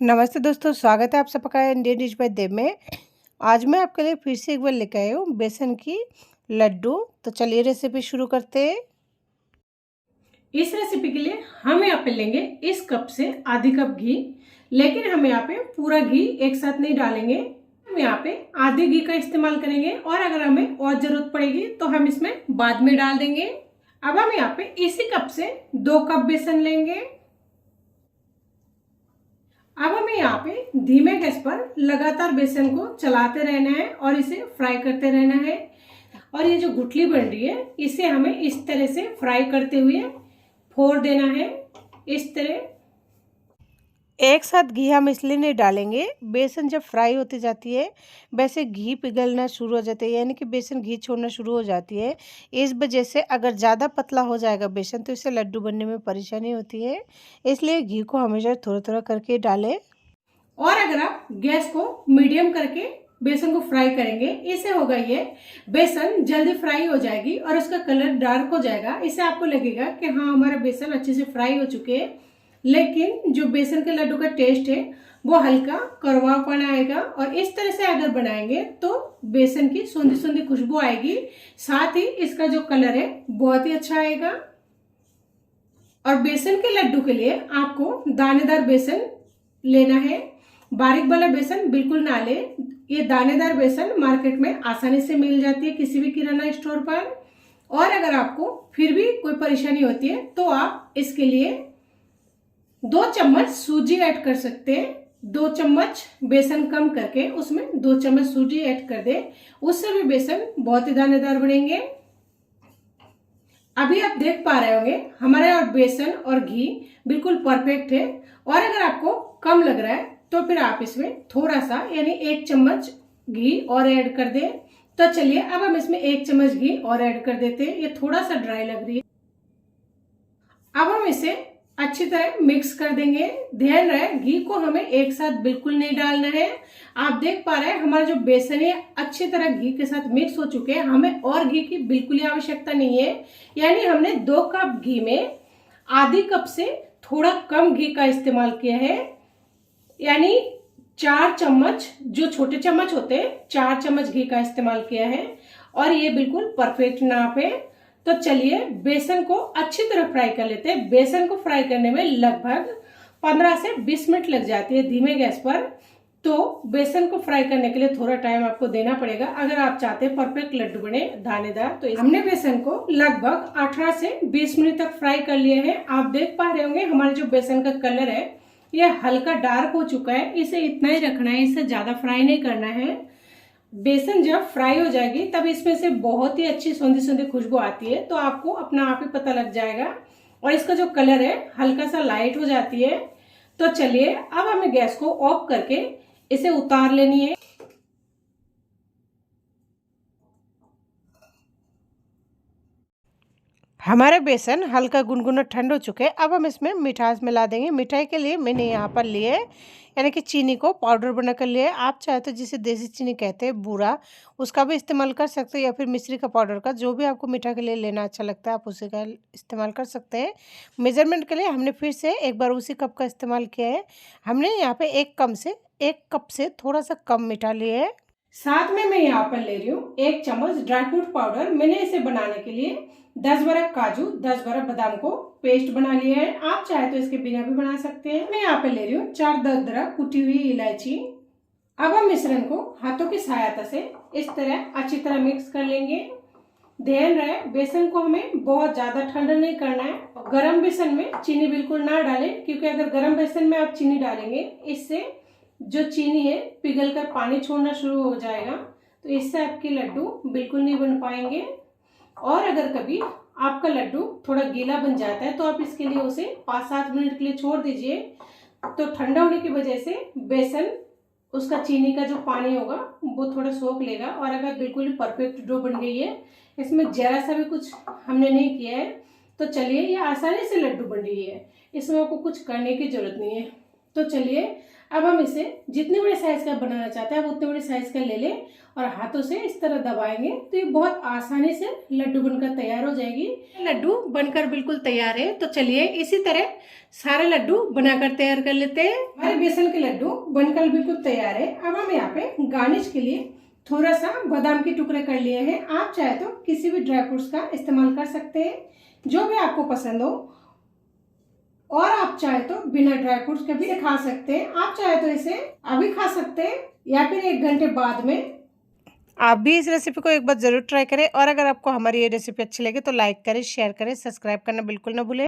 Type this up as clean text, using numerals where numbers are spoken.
नमस्ते दोस्तों, स्वागत है आप सबका इंडियन डिश बाय देव में। आज मैं आपके लिए फिर से एक बार लेकर आई हूँ बेसन की लड्डू। तो चलिए रेसिपी शुरू करते हैं। इस रेसिपी के लिए हम यहाँ पे लेंगे इस कप से आधी कप घी, लेकिन हम यहाँ पे पूरा घी एक साथ नहीं डालेंगे। हम यहाँ पे आधे घी का इस्तेमाल करेंगे और अगर हमें और जरूरत पड़ेगी तो हम इसमें बाद में डाल देंगे। अब हम यहाँ पे इसी कप से 2 कप बेसन लेंगे। अब हमें यहाँ पे धीमे गैस पर लगातार बेसन को चलाते रहना है और इसे फ्राई करते रहना है। और ये जो गुठली बन रही है इसे हमें इस तरह से फ्राई करते हुए फोड़ देना है। इस तरह एक साथ घी हम इसलिए नहीं डालेंगे, बेसन जब फ्राई होती जाती है वैसे घी पिघलना शुरू हो जाती है, यानी कि बेसन घी छोड़ना शुरू हो जाती है। इस वजह से अगर ज़्यादा पतला हो जाएगा बेसन तो इससे लड्डू बनने में परेशानी होती है, इसलिए घी को हमेशा थोड़ा थोड़ा करके डालें। और अगर आप गैस को मीडियम करके बेसन को फ्राई करेंगे, इससे होगा ये बेसन जल्दी फ्राई हो जाएगी और उसका कलर डार्क हो जाएगा। इससे आपको लगेगा कि हाँ हमारा बेसन अच्छे से फ्राई हो चुके हैं, लेकिन जो बेसन के लड्डू का टेस्ट है वो हल्का कड़वापन आएगा। और इस तरह से अगर बनाएंगे तो बेसन की सूंधी सूंधी खुशबू आएगी, साथ ही इसका जो कलर है बहुत ही अच्छा आएगा। और बेसन के लड्डू के लिए आपको दानेदार बेसन लेना है, बारीक वाला बेसन बिल्कुल ना ले। ये दानेदार बेसन मार्केट में आसानी से मिल जाती है किसी भी किराना स्टोर पर। और अगर आपको फिर भी कोई परेशानी होती है तो आप इसके लिए 2 चम्मच सूजी ऐड कर सकते हैं। 2 चम्मच बेसन कम करके उसमें 2 चम्मच सूजी ऐड कर दे, उससे भी बेसन बहुत ही दानेदार बनेंगे। अभी आप देख पा रहे होंगे हमारे और बेसन और घी बिल्कुल परफेक्ट है। और अगर आपको कम लग रहा है तो फिर आप इसमें थोड़ा सा यानी 1 चम्मच घी और ऐड कर दें। तो चलिए अब हम इसमें 1 चम्मच घी और ऐड कर देते हैं। ये थोड़ा सा ड्राई लग रही है। अब हम इसे अच्छी तरह मिक्स कर देंगे। ध्यान रहे घी को हमें एक साथ बिल्कुल नहीं डालना है। आप देख पा रहे हैं हमारा जो बेसन है अच्छी तरह घी के साथ मिक्स हो चुके हैं, हमें और घी की बिल्कुल ही आवश्यकता नहीं है। यानी हमने 2 कप घी में आधी कप से थोड़ा कम घी का इस्तेमाल किया है, यानी 4 चम्मच, जो छोटे चम्मच होते हैं 4 चम्मच घी का इस्तेमाल किया है। और ये बिल्कुल परफेक्ट नाप है। तो चलिए बेसन को अच्छी तरह फ्राई कर लेते हैं। बेसन को फ्राई करने में लगभग 15 से 20 मिनट लग जाती है धीमे गैस पर। तो बेसन को फ्राई करने के लिए थोड़ा टाइम आपको देना पड़ेगा अगर आप चाहते हैं परफेक्ट लड्डू बने दानेदार। तो हमने बेसन को लगभग 18 से 20 मिनट तक फ्राई कर लिए हैं। आप देख पा रहे होंगे हमारे जो बेसन का कलर है ये हल्का डार्क हो चुका है। इसे इतना ही रखना है, इससे ज्यादा फ्राई नहीं करना है। बेसन जब फ्राई हो जाएगी तब इसमें से बहुत ही अच्छी सौंधी सौंधी खुशबू आती है, तो आपको अपना आप ही पता लग जाएगा। और इसका जो कलर है हल्का सा लाइट हो जाती है। तो चलिए अब हमें गैस को ऑफ करके इसे उतार लेनी है। हमारा बेसन हल्का गुनगुना ठंड हो चुके हैं। अब हम इसमें मिठास मिला देंगे। मिठाई के लिए मैंने यहाँ पर लिए यानी कि चीनी को पाउडर बनाकर लिए। आप चाहे तो जिसे देसी चीनी कहते हैं बूरा, उसका भी इस्तेमाल कर सकते हैं, या फिर मिश्री का पाउडर का, जो भी आपको मीठा के लिए लेना अच्छा लगता है आप उसी का इस्तेमाल कर सकते हैं। मेजरमेंट के लिए हमने फिर से एक बार उसी कप का इस्तेमाल किया है। हमने यहाँ पे 1 कप से थोड़ा सा कम मीठा लिया है। साथ में मैं यहाँ पर ले रही हूँ 1 चम्मच ड्राई फ्रूट पाउडर। मैंने इसे बनाने के लिए 10-12 काजू 10-12 बादाम को पेस्ट बना लिया है। आप चाहे तो इसके बिना भी बना सकते हैं। मैं यहाँ पे ले रही हूँ 4 दरदरा कुटी हुई इलायची। अब हम मिश्रण को हाथों की सहायता से इस तरह अच्छी तरह मिक्स कर लेंगे। ध्यान रहे बेसन को हमें बहुत ज्यादा ठंडा नहीं करना है। गर्म बेसन में चीनी बिल्कुल ना डालें, क्योंकि अगर गर्म बेसन में आप चीनी डालेंगे इससे जो चीनी है पिघल कर पानी छोड़ना शुरू हो जाएगा, तो इससे आपके लड्डू बिल्कुल नहीं बन पाएंगे। और अगर कभी आपका लड्डू थोड़ा गीला बन जाता है तो आप इसके लिए उसे 5-7 मिनट के लिए छोड़ दीजिए। तो ठंडा होने की वजह से बेसन उसका चीनी का जो पानी होगा वो थोड़ा सोख लेगा। और अगर बिल्कुल ही परफेक्ट डो बन गई है, इसमें जरा सा भी कुछ हमने नहीं किया है, तो चलिए ये आसानी से लड्डू बन रही है, इसमें आपको कुछ करने की जरूरत नहीं है। तो चलिए अब हम इसे जितने बड़े साइज का बनाना चाहते हैं आप उतने बड़े साइज का ले लें और हाथों से इस तरह दबाएंगे तो ये बहुत आसानी से लड्डू बनकर तैयार हो जाएगी। लड्डू बनकर बिल्कुल तैयार है। तो चलिए इसी तरह सारे लड्डू बनाकर तैयार कर लेते हैं। हमारे बेसन के लड्डू बनकर बिल्कुल तैयार है। अब हम यहाँ पे गार्निश के लिए थोड़ा सा बादाम के टुकड़े कर लिए हैं। आप चाहे तो किसी भी ड्राई फ्रूट्स का इस्तेमाल कर सकते हैं, जो भी आपको पसंद हो। और आप चाहे तो बिना ड्राई फ्रूट्स के भी खा सकते हैं। आप चाहे तो इसे अभी खा सकते हैं या फिर 1 घंटे बाद में। आप भी इस रेसिपी को एक बार ज़रूर ट्राई करें और अगर आपको हमारी ये रेसिपी अच्छी लगे तो लाइक करें, शेयर करें, सब्सक्राइब करना बिल्कुल ना भूलें।